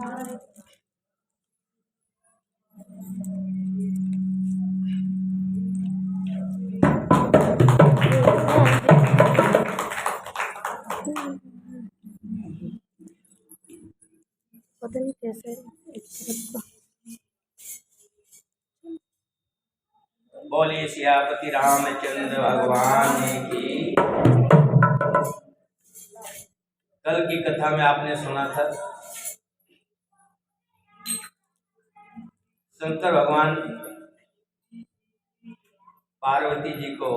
पता नहीं कैसे बोलिए सियापति रामचंद्र भगवान की। कल की कथा में आपने सुना था शंकर भगवान पार्वती जी को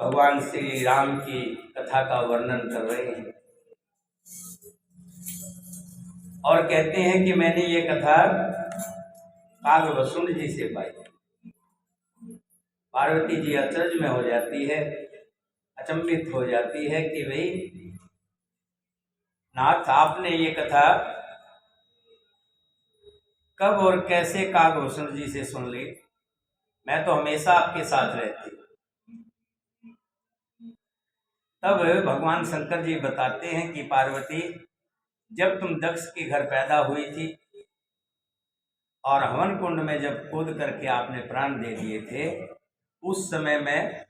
भगवान श्री राम की कथा का वर्णन कर रहे हैं और कहते हैं कि मैंने ये कथा कागभूषण जी से पाई। पार्वती जी अचरज में हो जाती है, अचंभित हो जाती है कि भाई नाथ, आपने ये कथा कब और कैसे कागभूषण जी से सुन ली? मैं तो हमेशा आपके साथ रहती। तब भगवान शंकर जी बताते हैं कि पार्वती, जब तुम दक्ष के घर पैदा हुई थी और हवन कुंड में जब कूद करके आपने प्राण दे दिए थे, उस समय मैं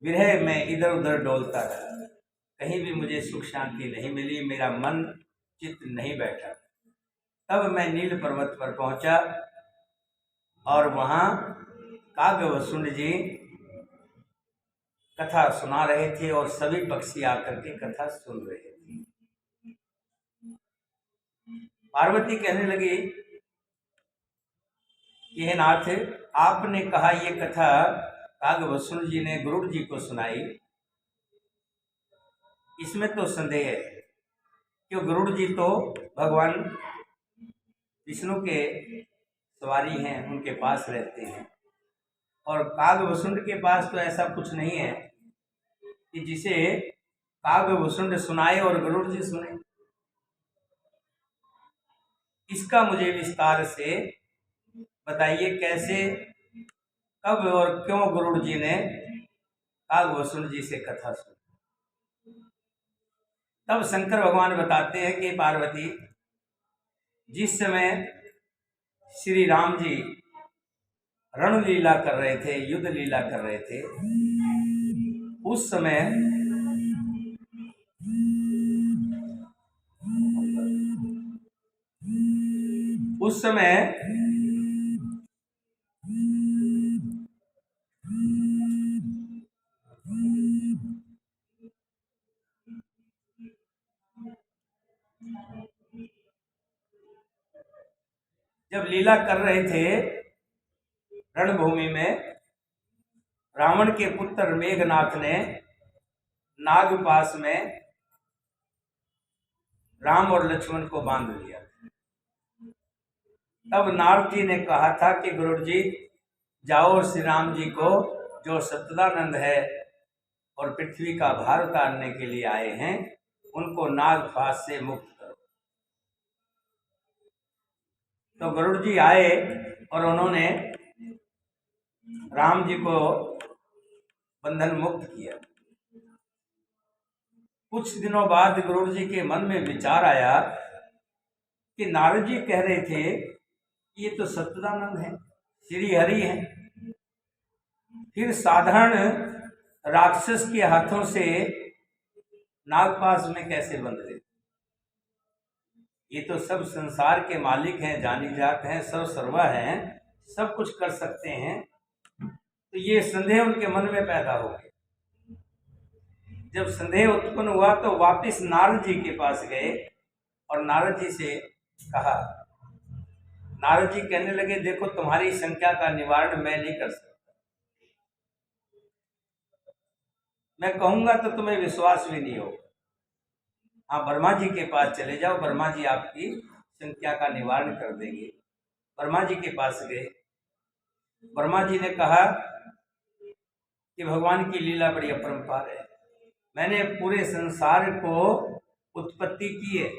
विरह में इधर उधर डोलता रहा, कहीं भी मुझे सुख शांति नहीं मिली, मेरा मन चित्त नहीं बैठा। तब मैं नील पर्वत पर पहुंचा और वहां कागभूषण जी कथा सुना रहे थे और सभी पक्षी आकर के कथा सुन रहे थे। पार्वती कहने लगी कि हे नाथ, आपने कहा ये कथा कागभूषण जी ने गरुड़ जी को सुनाई, इसमें तो संदेह है कि गरुड़ जी तो भगवान विष्णु के सवारी हैं, उनके पास रहते हैं, और कागभूषण के पास तो ऐसा कुछ नहीं है कि जिसे कागभूषण सुनाए और गरुड़ जी सुने। इसका मुझे विस्तार से बताइए, कैसे, कब और क्यों गरुड़ जी ने कागभूषण जी से कथा सुनी? तब शंकर भगवान बताते हैं कि पार्वती, जिस समय श्री राम जी रण लीला कर रहे थे, युद्ध लीला कर रहे थे, उस समय जब लीला कर रहे थे रणभूमि में, रावण के पुत्र मेघनाथ ने नागपास में राम और लक्ष्मण को बांध लिया। तब नारद जी ने कहा था कि गरुड़ जी जाओ और श्री राम जी को, जो सच्चिदानंद है और पृथ्वी का भार उतारने के लिए आए हैं, उनको नागपास से मुक्त करो। तो गरुड़ जी आए और उन्होंने राम जी को बंधन मुक्त किया। कुछ दिनों बाद गरुड़ जी के मन में विचार आया कि नारद जी कह रहे थे ये तो सच्चिदानंद है, श्री हरि है, फिर साधारण राक्षस के हाथों से नागपास में कैसे बंध रहे? ये तो सब संसार के मालिक हैं, जानी जात हैं, सब सर्वा हैं, सब कुछ कर सकते हैं। तो ये संदेह उनके मन में पैदा हो गया। जब संदेह उत्पन्न हुआ तो वापस नारद जी के पास गए और नारद जी से कहा। नारद जी कहने लगे, देखो तुम्हारी शंका का निवारण मैं नहीं कर सकता, मैं कहूंगा तो तुम्हें विश्वास भी नहीं होगा। हाँ, ब्रह्मा जी के पास चले जाओ, ब्रह्मा जी आपकी शंका का निवारण कर देंगे। ब्रह्मा जी के पास गए। ब्रह्मा जी ने कहा कि भगवान की लीला बड़ी अपरंपार है, मैंने पूरे संसार को उत्पत्ति की है,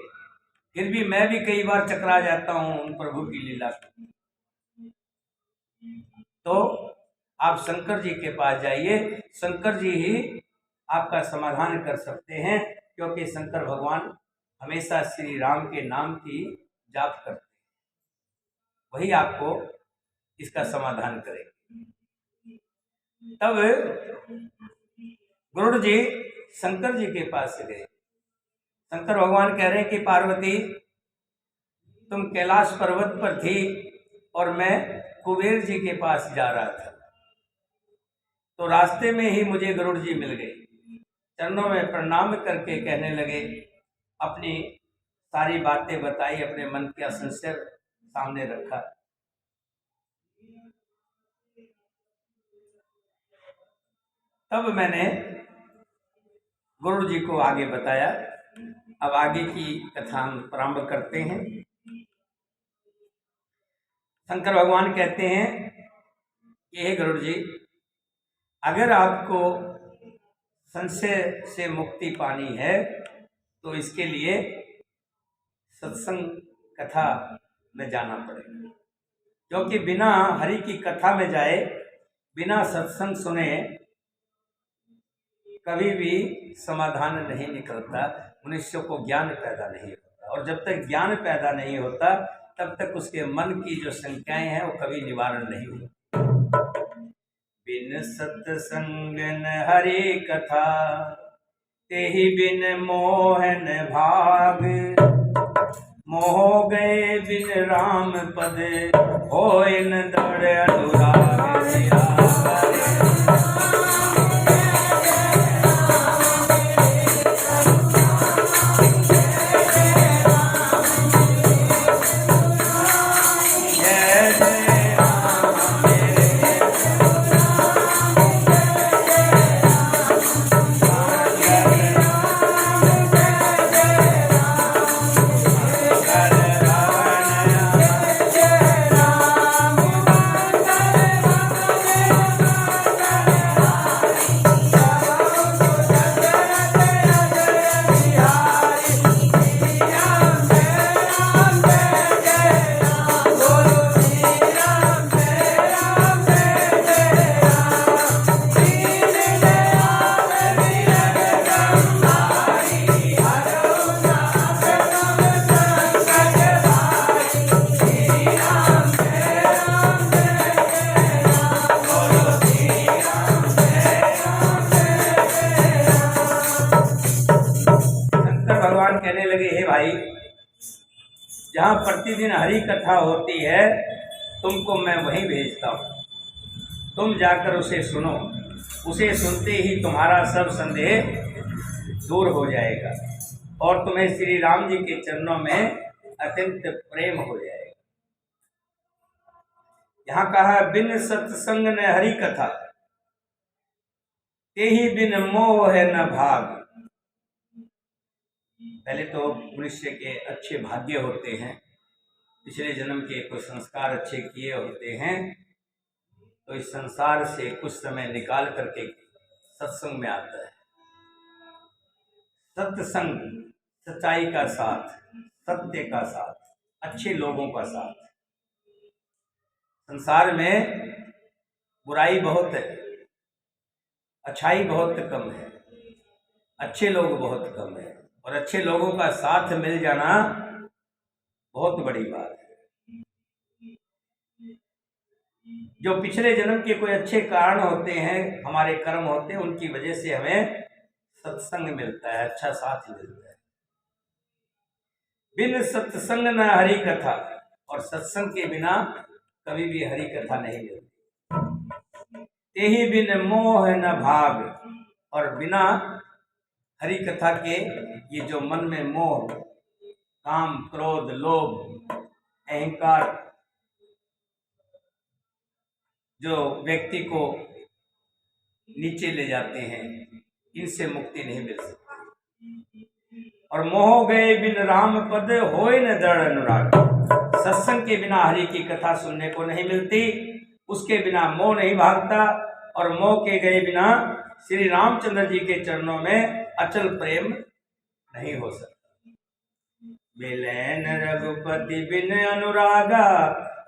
फिर भी मैं भी कई बार चकरा जाता हूं उन प्रभु की लीला से। तो आप शंकर जी के पास जाइए, शंकर जी ही आपका समाधान कर सकते हैं। क्योंकि शंकर भगवान हमेशा श्री राम के नाम की जाप करते हैं, वही आपको इसका समाधान करेंगे। तब गरुड़ जी शंकर जी के पास गए। शंकर भगवान कह रहे हैं कि पार्वती, तुम कैलाश पर्वत पर थी और मैं कुबेर जी के पास जा रहा था, तो रास्ते में ही मुझे गरुड़ जी मिल गए। चरणों में प्रणाम करके कहने लगे, अपनी सारी बातें बताई, अपने मन का संशय सामने रखा। तब मैंने गुरु जी को आगे बताया। अब आगे की कथा हम प्रारंभ करते हैं। शंकर भगवान कहते हैं कि हे गरुड़ जी, अगर आपको संशय से मुक्ति पानी है तो इसके लिए सत्संग कथा में जाना पड़ेगा, क्योंकि बिना हरि की कथा में जाए, बिना सत्संग सुने कभी भी समाधान नहीं निकलता, मनुष्य को ज्ञान पैदा नहीं होता, और जब तक ज्ञान पैदा नहीं होता तब तक उसके मन की जो शंकाएं हैं वो कभी निवारण नहीं होती। बिन सत्संग न हरि कथा, तेहि बिन मोहन भाग, मोह गए बिन राम पद, होय न दृढ़ अनुराग। जहाँ प्रतिदिन हरि कथा होती है तुमको मैं वहीं भेजता हूँ, तुम जाकर उसे सुनो। उसे सुनते ही तुम्हारा सब संदेह दूर हो जाएगा और तुम्हें श्री राम जी के चरणों में अत्यंत प्रेम हो जाएगा। यहाँ कहा बिन सत्संग न हरि कथा, तेहि बिन मोह न भाग। पहले तो मनुष्य के अच्छे भाग्य होते हैं, पिछले जन्म के कुछ संस्कार अच्छे किए होते हैं, तो इस संसार से कुछ समय निकाल करके सत्संग में आता है। सत्संग सच्चाई का साथ, सत्य का साथ, अच्छे लोगों का साथ। संसार में बुराई बहुत है, अच्छाई बहुत कम है, अच्छे लोग बहुत कम है, और अच्छे लोगों का साथ मिल जाना बहुत बड़ी बात है। जो पिछले जन्म के कोई अच्छे कारण होते हैं, हमारे कर्म होते हैं, उनकी वजह से हमें सत्संग मिलता है, अच्छा साथ मिलता है। बिन सत्संग न हरि कथा, और सत्संग के बिना कभी भी हरि कथा नहीं मिलती। तेहि बिन मोह न भाग, और बिना हरि कथा के ये जो मन में मोह, काम, क्रोध, लोभ, अहंकार जो व्यक्ति को नीचे ले जाते हैं, इनसे मुक्ति नहीं मिल सकती। और मोह गए बिन राम पद, होय न दृढ़ अनुराग। सत्संग के बिना हरि की कथा सुनने को नहीं मिलती, उसके बिना मोह नहीं भागता, और मोह के गए बिना श्री रामचंद्र जी के चरणों में अचल प्रेम नहीं हो सकता। मिलन रघुपति बिन अनुरागा,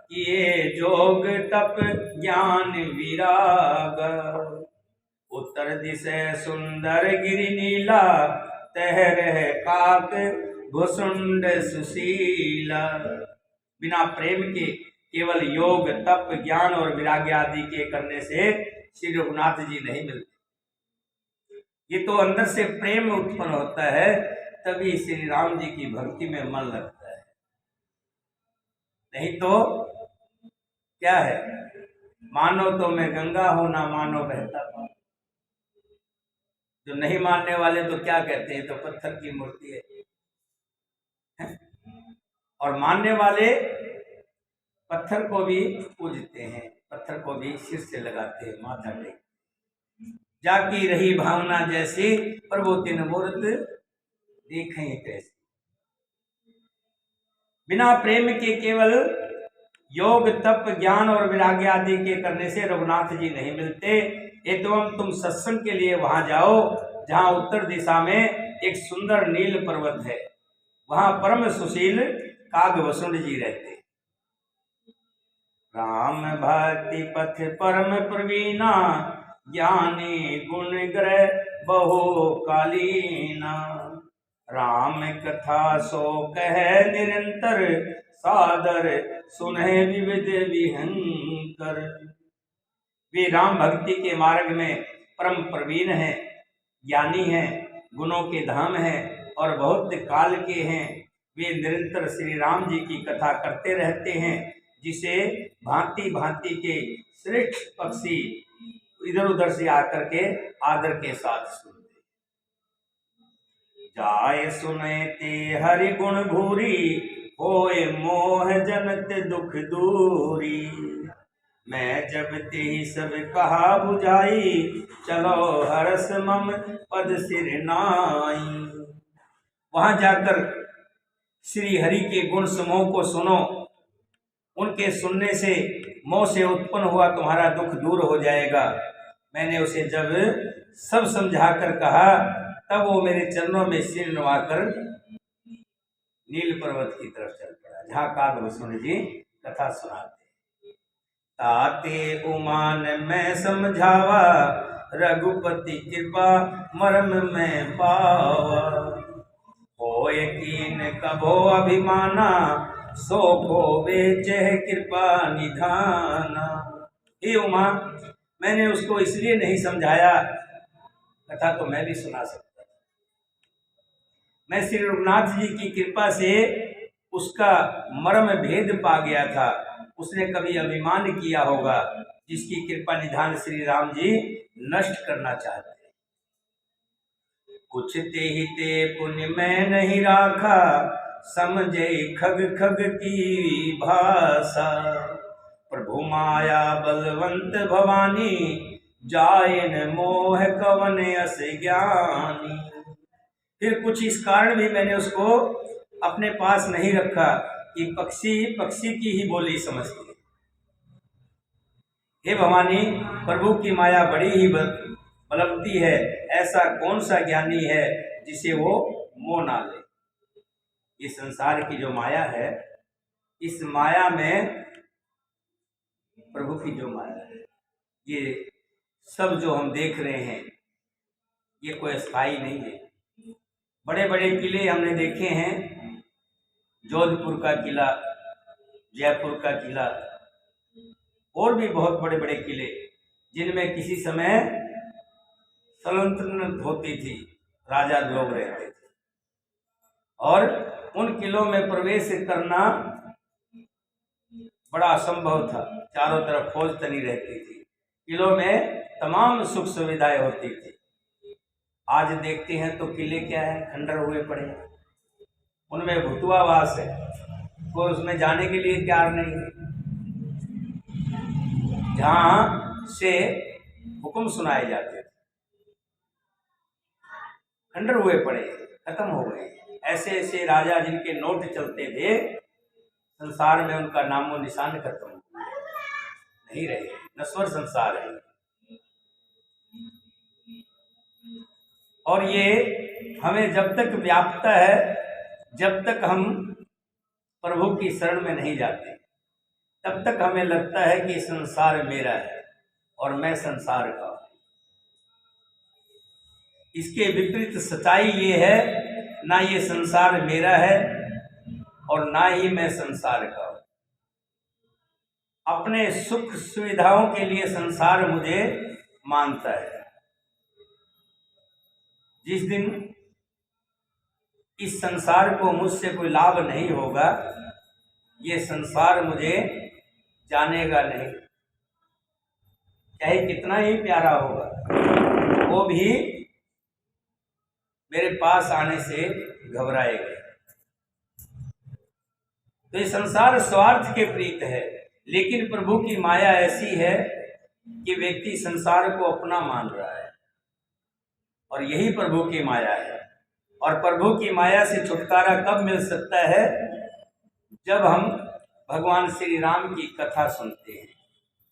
किए जोग तप ज्ञान विराग। उत्तर दिशा सुंदर गिरि नीला, तह रह काक भुसुंड सुशीला। बिना प्रेम के केवल योग तप ज्ञान और विराग्य आदि के करने से श्री रघुनाथ जी नहीं मिलते। ये तो अंदर से प्रेम उत्पन्न होता है, तभी श्री राम जी की भक्ति में मन लगता है। नहीं तो क्या है, मानो तो मैं गंगा हूं ना मानो बहता पानी। जो नहीं मानने वाले तो क्या कहते हैं, तो पत्थर की मूर्ति है। और मानने वाले पत्थर को भी पूजते हैं, पत्थर को भी सिर से लगाते हैं, माथा टेक। जाकी रही भावना जैसी प्रभु तिन मूर्त देखें कैसे। बिना प्रेम के केवल योग तप ज्ञान और विराग्य आदि के करने से रघुनाथ जी नहीं मिलते। एवं तुम सत्संग के लिए वहां जाओ जहां उत्तर दिशा में एक सुंदर नील पर्वत है, वहां परम सुशील कागभूषण जी रहते। राम भक्ति पथ परम प्रवीणा, ज्ञानी गुण ग्रह बहु कालीना। राम कथा सो कह निरंतर, सादर सुनह विविध विहंकर। वे राम भक्ति के मार्ग में परम प्रवीण हैं, ज्ञानी हैं, गुणों के धाम हैं और बहुत काल के हैं। वे निरंतर श्री राम जी की कथा करते रहते हैं, जिसे भांति भांति के श्रेष्ठ पक्षी इधर उधर से आकर के आदर के साथ सुनते। जाय सुनते हरि गुण भूरी, होए मोह जनत दुख दूरी। मैं जब ते सब कहा बुझाई, चलो हरस मम पद सिर नाई। वहां जाकर श्री हरि के गुण समूह को सुनो, उनके सुनने से मोह से उत्पन्न हुआ तुम्हारा दुख दूर हो जाएगा। मैंने उसे जब सब समझाकर कहा, तब वो मेरे चरणों में सिर नवाकर नील पर्वत की तरफ चल पड़ा, जहाँ कागभूषण जी कथा सुनाते। ताते उमान मैं समझावा, रघुपति कृपा मर्म में पावा। हो यकीन कभो अभिमाना, सो को बेचे कृपा निधाना। हे उमा, मैंने उसको इसलिए नहीं समझाया, कथा तो मैं भी सुना सकता था। मैं श्री रघुनाथ जी की कृपा से उसका मर्म भेद पा गया था। उसने कभी अभिमान किया होगा, जिसकी कृपा निधान श्री राम जी नष्ट करना चाहते हैं। कुछ ते ही ते पुण्य में नहीं राखा, समझे खग खग की भाषा। प्रभु माया बलवंत भवानी, जायन मोह कवन अस ज्ञानी। फिर कुछ इस कारण भी मैंने उसको अपने पास नहीं रखा कि पक्षी पक्षी की ही बोली समझती। हे भवानी, प्रभु की माया बड़ी ही बलवती है, ऐसा कौन सा ज्ञानी है जिसे वो मोह ना ले। ये संसार की जो माया है, इस माया में प्रभु की जो माया है, ये सब जो हम देख रहे हैं, ये कोई स्थायी नहीं है। बड़े बड़े किले हमने देखे हैं, जोधपुर का किला, जयपुर का किला और भी बहुत बड़े बड़े किले, जिनमें किसी समय सल्तनत होती थी, राजा लोग रहते थे। और उन किलों में प्रवेश करना बड़ा असंभव था, चारों तरफ फौज तनी रहती थी। किलों में तमाम सुख सुविधाएं होती थी। आज देखते हैं तो किले क्या है, खंडर हुए पड़े, उनमें भूतवावास है, कोई उसमें जाने के लिए तैयार नहीं है। जहां से हुक्म सुनाए जाते थे, खंडर हुए पड़े, खत्म हो गए। ऐसे ऐसे राजा जिनके नोट चलते थे, संसार में उनका नामो निशान खत्म हो गया, नहीं रहे, नश्वर संसार है। और ये हमें जब तक व्यापता है, जब तक हम प्रभु की शरण में नहीं जाते, तब तक हमें लगता है कि संसार मेरा है और मैं संसार का हूं। इसके विपरीत सच्चाई ये है, ना ये संसार मेरा है और ना ही मैं संसार का हूं। अपने सुख सुविधाओं के लिए संसार मुझे मानता है। जिस दिन इस संसार को मुझसे कोई लाभ नहीं होगा, ये संसार मुझे जानेगा नहीं, चाहे कितना ही प्यारा होगा, वो भी मेरे पास आने से घबराएगा। तो ये संसार स्वार्थ के प्रीत है, लेकिन प्रभु की माया ऐसी है कि व्यक्ति संसार को अपना मान रहा है, और यही प्रभु की माया है। और प्रभु की माया से छुटकारा कब मिल सकता है? जब हम भगवान श्री राम की कथा सुनते हैं,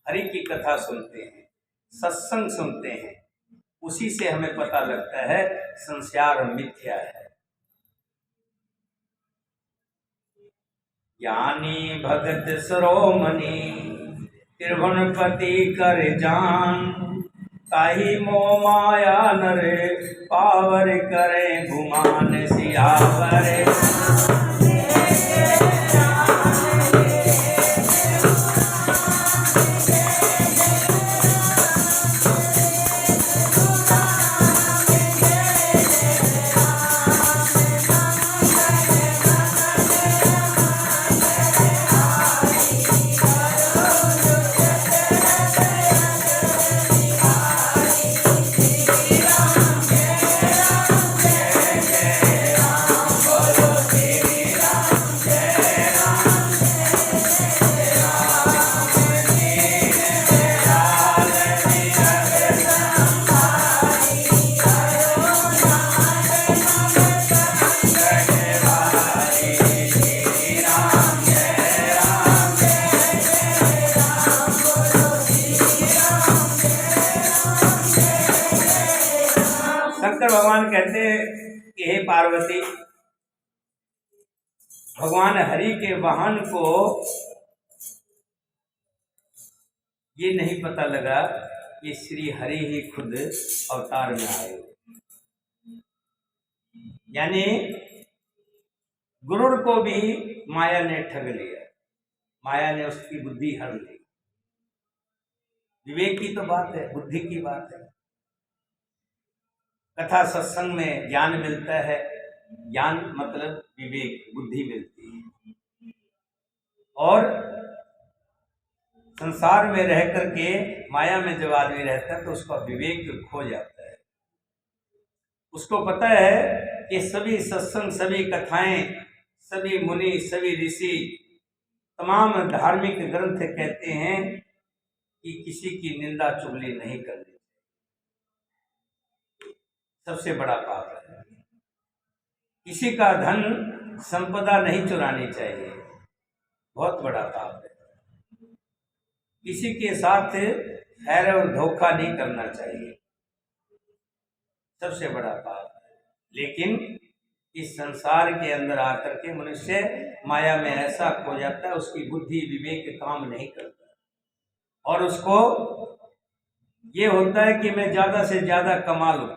हरि की कथा सुनते हैं, सत्संग सुनते हैं, उसी से हमें पता लगता है संसार मिथ्या है। ज्ञानी भगत शिरोमणि त्रिभुवनपति कर जान, ताहि मोह माया नर पावर करे गुमान सियावर। भगवान कहते कि हे पार्वती, भगवान हरि के वाहन को ये नहीं पता लगा कि श्री हरि ही खुद अवतार में आए। यानी गुरुड़ को भी माया ने ठग लिया, माया ने उसकी बुद्धि हर ली। विवेक की तो बात है, बुद्धि की बात है। कथा सत्संग में ज्ञान मिलता है, ज्ञान मतलब विवेक, बुद्धि मिलती है। और संसार में रह करके माया में जब आदमी रहता है तो उसका विवेक खो जाता है। उसको पता है कि सभी सत्संग, सभी कथाएं, सभी मुनि, सभी ऋषि, तमाम धार्मिक ग्रंथ कहते हैं कि किसी की निंदा चुगली नहीं करनी, सबसे बड़ा पाप है। किसी का धन संपदा नहीं चुरानी चाहिए, बहुत बड़ा पाप है। किसी के साथ खैर और धोखा नहीं करना चाहिए, सबसे बड़ा पाप है। लेकिन इस संसार के अंदर आकर के मनुष्य माया में ऐसा खो जाता है, उसकी बुद्धि विवेक काम नहीं करता, और उसको ये होता है कि मैं ज्यादा से ज्यादा कमा लूं,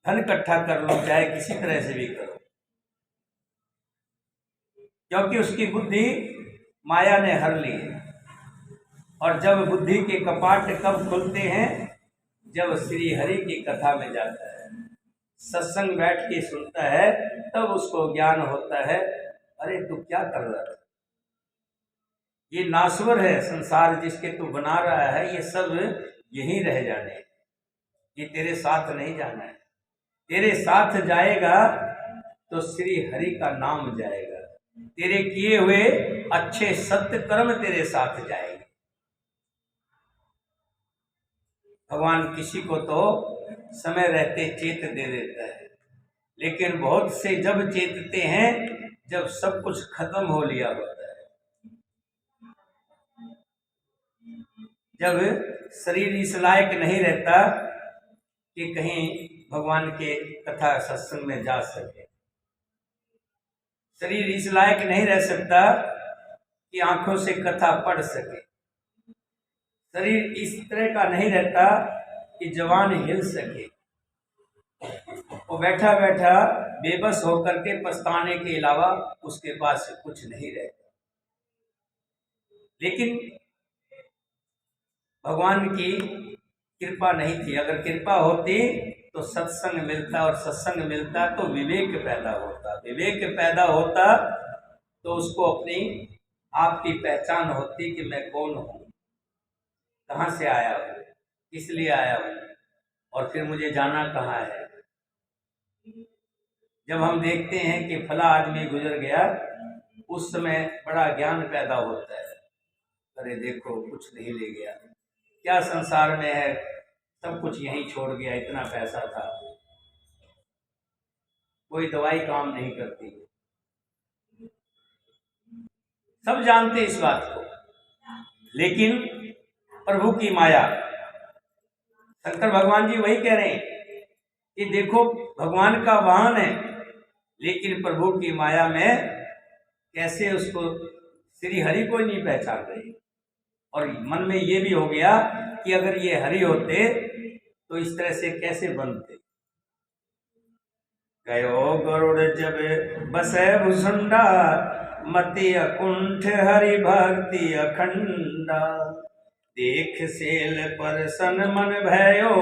धन इकट्ठा कर लो, चाहे किसी तरह से भी करो, क्योंकि उसकी बुद्धि माया ने हर ली है। और जब बुद्धि के कपाट कब खुलते हैं? जब श्री हरि की कथा में जाता है, सत्संग बैठ के सुनता है, तब उसको ज्ञान होता है, अरे तू क्या कर रहा है, ये नाश्वर है संसार जिसके तू बना रहा है, ये सब यहीं रह जाने, ये तेरे साथ नहीं जाना है। तेरे साथ जाएगा तो श्री हरि का नाम जाएगा, तेरे किए हुए अच्छे सत्य कर्म तेरे साथ जाएंगे। भगवान किसी को तो समय रहते चेत दे देता है, लेकिन बहुत से जब चेतते हैं जब सब कुछ खत्म हो लिया होता है, जब शरीर इस लायक नहीं रहता कि कहीं भगवान के कथा सत्संग में जा सके, शरीर इस लायक नहीं रह सकता कि आंखों से कथा पढ़ सके, शरीर इस तरह का नहीं रहता कि कि जवान हिल सके। वो बैठा बैठा बेबस होकर के पछताने के अलावा उसके पास कुछ नहीं रहता। लेकिन भगवान की कृपा नहीं थी। अगर कृपा होती तो सत्संग मिलता, और सत्संग मिलता तो विवेक पैदा होता, विवेक पैदा होता तो उसको अपनी आपकी पहचान होती कि मैं कौन हूँ, कहाँ से आया हूँ, किस लिए आया हूँ, और फिर मुझे जाना कहाँ है। जब हम देखते हैं कि फला आदमी गुजर गया, उस समय बड़ा ज्ञान पैदा होता है। अरे देखो कुछ नहीं ले गया, क्या संसार में है, सब कुछ यहीं छोड़ गया, इतना पैसा था, कोई दवाई काम नहीं करती। सब जानते इस बात को, लेकिन प्रभु की माया, शंकर भगवान जी वही कह रहे हैं कि देखो भगवान का वाहन है, लेकिन प्रभु की माया में कैसे उसको श्री हरि को नहीं पहचान रहे। और मन में ये भी हो गया कि अगर ये हरि होते तो इस तरह से कैसे बनते। गयो गरुड़ जब बसे भुसुंडा, मति अकुंठ हरि भक्ति अखंडा। देख सेल पर सन मन भयो,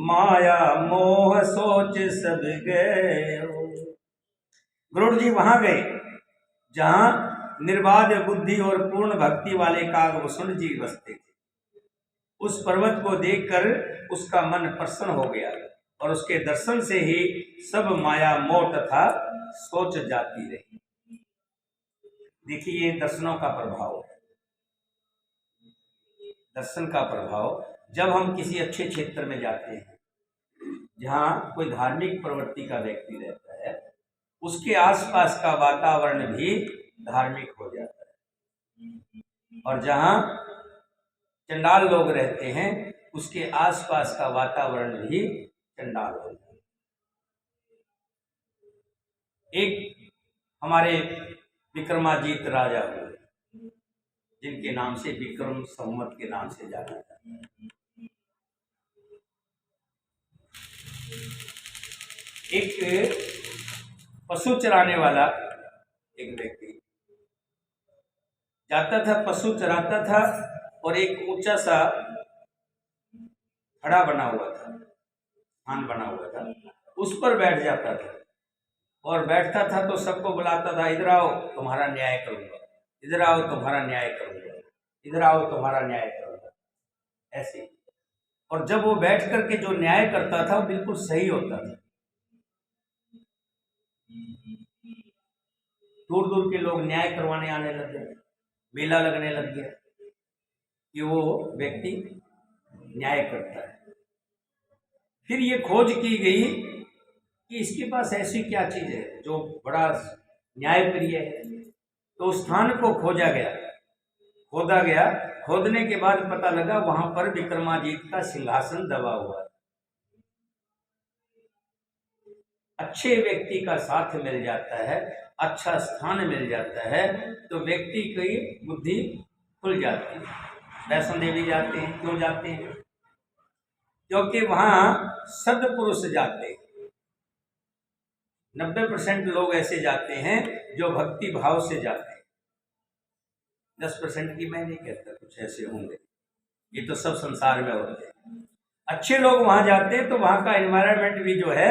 माया मोह सोच सब गयो। गरुड़ जी वहां गए जहां निर्बाध बुद्धि और पूर्ण भक्ति वाले कागभूषण जी बसते थे। उस पर्वत को देखकर उसका मन प्रसन्न हो गया, और उसके दर्शन से ही सब माया मोह तथा सोच जाती रही। देखिए ये दर्शनों का प्रभाव है, दर्शन का प्रभाव। जब हम किसी अच्छे क्षेत्र में जाते हैं जहाँ कोई धार्मिक प्रवृत्ति का व्यक्ति रहता है, उसके आसपास का वातावरण भी धार्मिक हो जाता है, और जहाँ चंडाल लोग रहते हैं उसके आसपास का वातावरण भी चंडाल हो जाता है। एक हमारे विक्रमाजीत राजा हुए, जिनके नाम से विक्रम संवत के नाम से जाना जाता है। एक पशु चराने वाला एक व्यक्ति जाता था, पशु चराता था, और एक ऊंचा सा खड़ा बना हुआ था, स्थान बना हुआ था, उस पर बैठ जाता था, और बैठता था तो सबको बुलाता था, इधर आओ तुम्हारा न्याय करूंगा, इधर आओ तुम्हारा न्याय करूंगा, इधर आओ तुम्हारा न्याय करूंगा, ऐसे। और जब वो बैठ करके जो न्याय करता था वो बिल्कुल सही होता था। दूर दूर के लोग न्याय करवाने आने लग गए, मेला लगने लग गया कि वो व्यक्ति न्याय करता है। फिर ये खोज की गई कि इसके पास ऐसी क्या चीज है जो बड़ा न्याय प्रिय है। तो स्थान को खोजा गया, खोदा गया। खोदने के बाद पता लगा वहां पर विक्रमाजीत का सिंहासन दबा हुआ है। अच्छे व्यक्ति का साथ मिल जाता है, अच्छा स्थान मिल जाता है, तो व्यक्ति की बुद्धि खुल जाती है। वैष्णो देवी जाते हैं, क्यों जाते हैं? क्योंकि वहां सद्पुरुष जाते हैं। 90% लोग ऐसे जाते हैं जो भक्ति भाव से जाते हैं। 10% की मैं नहीं कहता, कुछ ऐसे होंगे, ये तो सब संसार में होते हैं। अच्छे लोग वहां जाते हैं तो वहां का एनवायरनमेंट भी जो है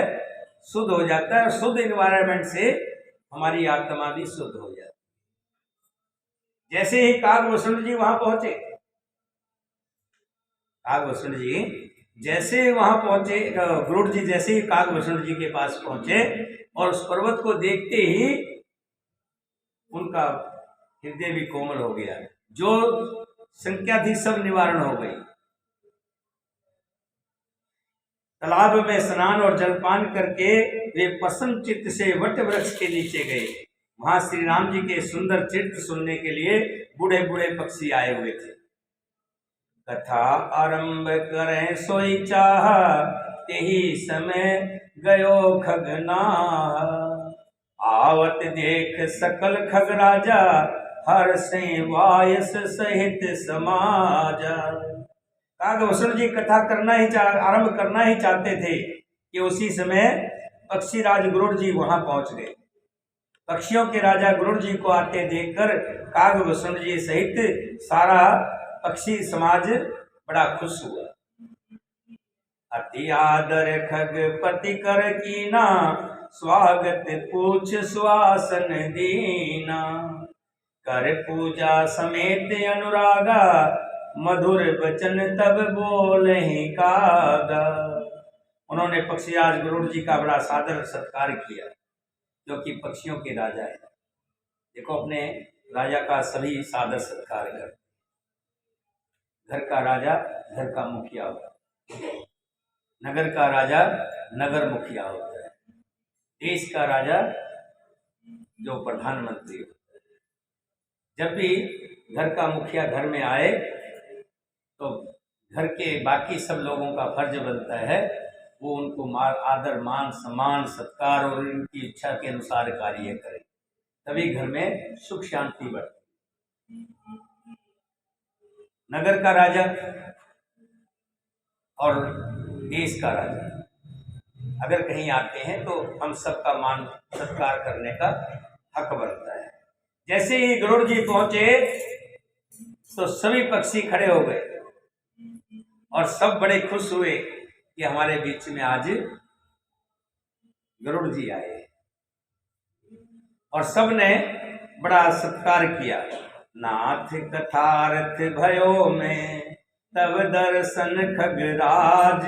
शुद्ध हो जाता है, और शुद्ध एनवायरनमेंट से हमारी आत्मा भी शुद्ध हो जाती है। जैसे ही कागभूषण जी वहां पहुंचे, कागभूषण जी जैसे वहां पहुंचे, गरुड़ जी जैसे ही कागभूषण जी के पास पहुंचे और उस पर्वत को देखते ही उनका हृदय भी कोमल हो गया, जो संख्या थी सब निवारण हो गई। तालाब में स्नान और जलपान करके वे प्रसन्न चित्त से वट वृक्ष के नीचे गए। वहां श्री राम जी के सुंदर चरित्र सुनने के लिए बूढ़े बूढ़े पक्षी आए हुए थे। कथा आरंभ करें सोई चाह, तेही समय गयो खगनाह। आवत देख सकल खग राजा, हर से वायस सहित समाज। कागभूषण जी कथा आरंभ करना ही चाहते थे कि उसी समय पक्षीराज गरुड़ जी वहां पहुंच गए। पक्षियों के राजा गरुड़ जी को आते देखकर कागभूषण जी सहित सारा पक्षी समाज बड़ा खुश हुआ। अति आदर खगपति कर कीना, स्वागत पूछ सुआसन दीना। कर पूजा समेत अनुरागा, मधुर वचन तब बोलहि कागा। उन्होंने पक्षीराज गरुड़ जी का बड़ा सादर सत्कार किया, जो कि पक्षियों के राजा है। देखो, अपने राजा का सभी सादर सत्कार कर। घर का राजा घर का मुखिया होता है, नगर का राजा नगर मुखिया होता है, देश का राजा जो प्रधानमंत्री होता है। जब भी घर का मुखिया घर में आए तो घर के बाकी सब लोगों का फर्ज बनता है वो उनको आदर मान सम्मान सत्कार और उनकी इच्छा के अनुसार कार्य करें, तभी घर में सुख शांति बढ़ती। नगर का राजा और देश का राजा अगर कहीं आते हैं तो हम सबका मान सत्कार करने का हक बनता है। जैसे ही गरुड़ जी पहुंचे तो सभी पक्षी खड़े हो गए और सब बड़े खुश हुए कि हमारे बीच में आज गरुड़ जी आए, और सब ने बड़ा सत्कार किया। नाथ कथारथ भयो में तब दर्शन खगराज,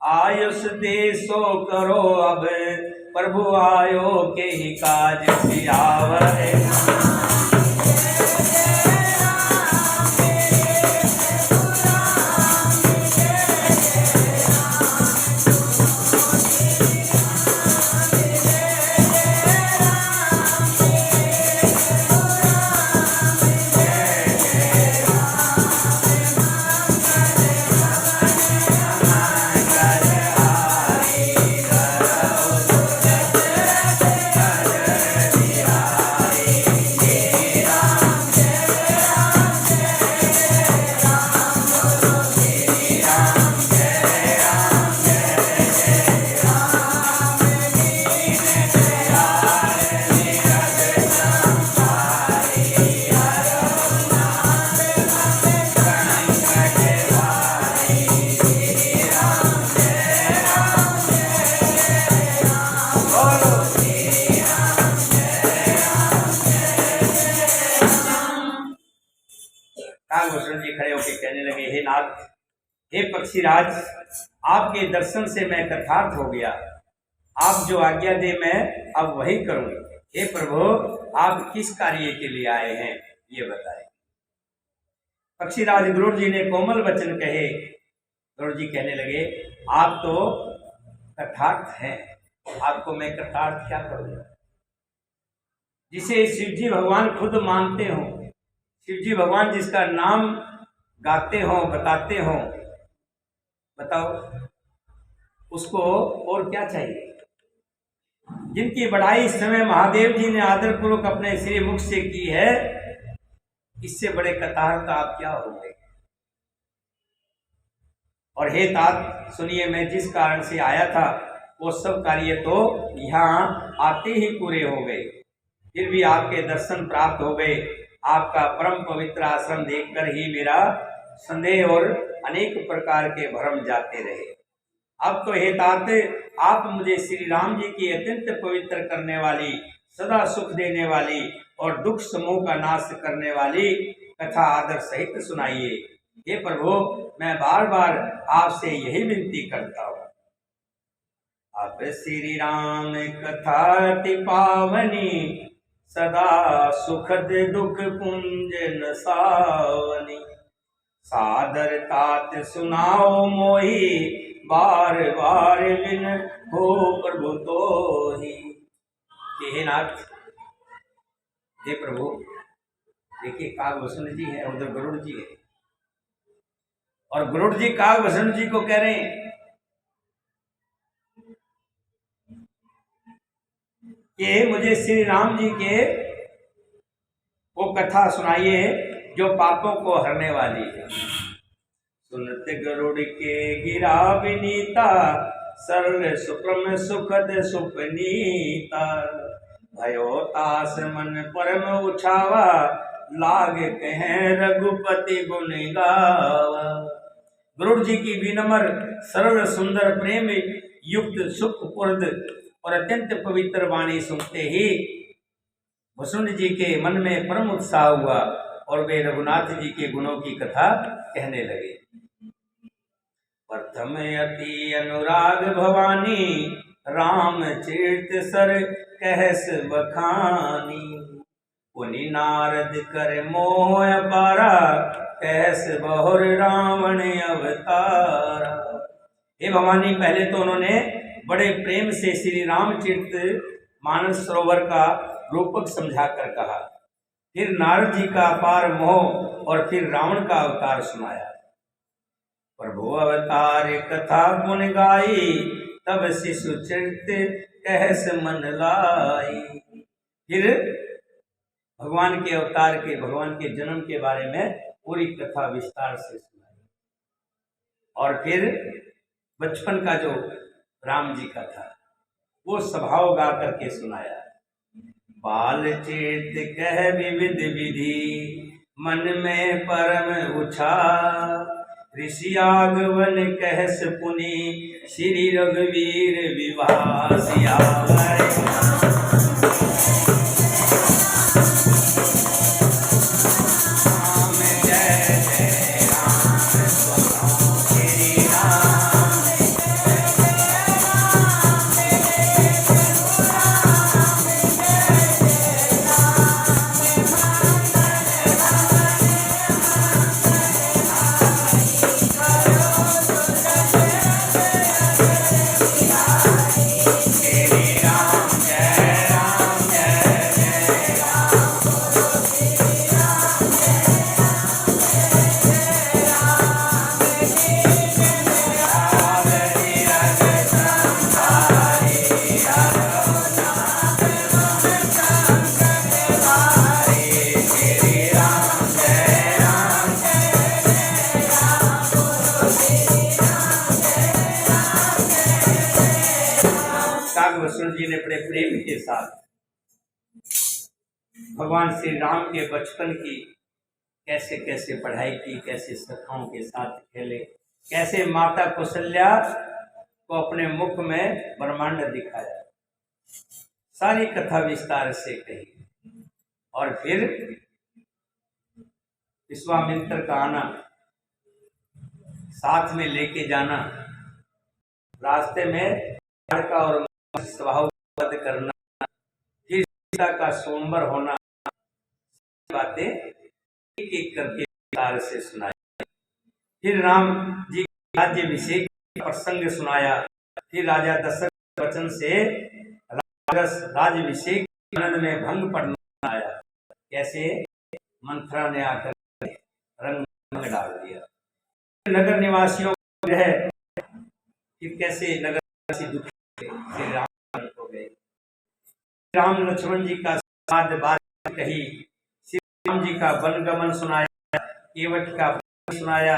आयुष देशो करो अब प्रभु आयो के ही काज सियावरे। कागभूषण जी खड़े होकर कहने लगे, हे नाथ, हे पक्षीराज, आपके दर्शन से मैं कृतार्थ हो गया। आप जो आज्ञा दे मैं अब वही करूंगा। हे प्रभु, आप किस कार्य के लिए आए हैं ये बताएं। पक्षीराज गरुड़ जी ने कोमल वचन कहे। गरुड़ जी कहने लगे, आप तो कृतार्थ हैं, आपको मैं कृतार्थ क्या करूंगा। जिसे शिव जी भगवान खुद मानते हो, शिव जी भगवान जिसका नाम गाते हो बताते हो, बताओ उसको और क्या चाहिए। जिनकी बढ़ाई इस समय महादेव जी ने आदरपूर्वक अपने श्री मुख से की है, इससे बड़े कृतार्थ आप क्या होंगे। और हे तात सुनिए, मैं जिस कारण से आया था वो सब कार्य तो यहाँ आते ही पूरे हो गए, फिर भी आपके दर्शन प्राप्त हो गए। आपका परम पवित्र आश्रम देखकर ही मेरा संदेह और अनेक प्रकार के भ्रम जाते रहे। अब तो हे तात, आप मुझे श्री राम जी की अत्यंत पवित्र करने वाली, सदा सुख देने वाली और दुख समूह का नाश करने वाली कथा आदर सहित सुनाइए। हे प्रभु, मैं बार बार आपसे यही विनती करता हूँ। अब श्री राम कथा अति पावनी, सदा सुखद दुख पुंज न सावनी। सादर तात सुनाओ मोही, बार बार बिन हो प्रभु तो ही। हे नाथ, हे प्रभु, देखिए कागभूषण जी है, उधर गरुड़ जी है, और गरुड़ जी कागभूषण जी को कह रहे हैं कि मुझे श्री राम जी के वो कथा सुनाइए जो पापों को हरने वाली है। सुनत गरुड़ के गिरा विनीता, सरल सुप्रम सुखद सुपनीता। भयो तास मन परम उछावा, लाग कहें रघुपति गुण गावा। गरुड़ जी की विनम्र सरल सुंदर प्रेम युक्त सुखपुर्द और अत्यंत पवित्र वाणी सुनते ही वसुंठ जी के मन में परम उत्साह हुआ और वे रघुनाथ जी के गुणों की कथा कहने लगे। प्रथम अति अनुराग भवानी, राम चरित सर कहस बखानी। पुनि नारद कर मोह अपारा, कहस बहुर रावण अवतारा। हे भवानी, पहले तो उन्होंने बड़े प्रेम से श्री रामचरित मानस सरोवर का रूपक समझाकर कहा, फिर नारद जी का अपार मोह और फिर रावण का अवतार सुनाया। प्रभु अवतार कथा गुण गाई, तब शिशु चरित कहस मन लाई। फिर भगवान के अवतार के, भगवान के जन्म के बारे में पूरी कथा विस्तार से सुनाई। और फिर बचपन का जो राम जी का था वो स्वभाव गा करके सुनाया। बाल चेत कह विविध विधि, मन में परम उछा। ऋषि आगवन कहस पुनि, श्री रघुवीर विवाह सियावर। वसुंठ जी ने बड़े प्रेम के साथ भगवान श्री राम के बचपन की कैसे कैसे पढ़ाई की, कैसे सखाओं के साथ खेले, कैसे माता कौशल्या को अपने मुख में ब्रह्मांड दिखाया, सारी कथा विस्तार से कही। और फिर विश्वामित्र का आना, साथ में लेके जाना, रास्ते में का और स्वभाव करना, फिर सीता का स्वयंवर होना, बातें एक एक करके विस्तार से सुनाई। फिर राम जी राज्याभिषेक प्रसंग सुनाया। फिर राजा दशरथ वचन से राज्याभिषेक आनंद में भंग पड़ना आया, कैसे मंथरा ने आकर रंग डाल दिया। नगर निवासियों को है कि कैसे नगर दुखी श्री राम हो गए। राम लक्ष्मण जी का बात कही, श्री राम जी का वनगमन सुनाया, केवट का सुनाया,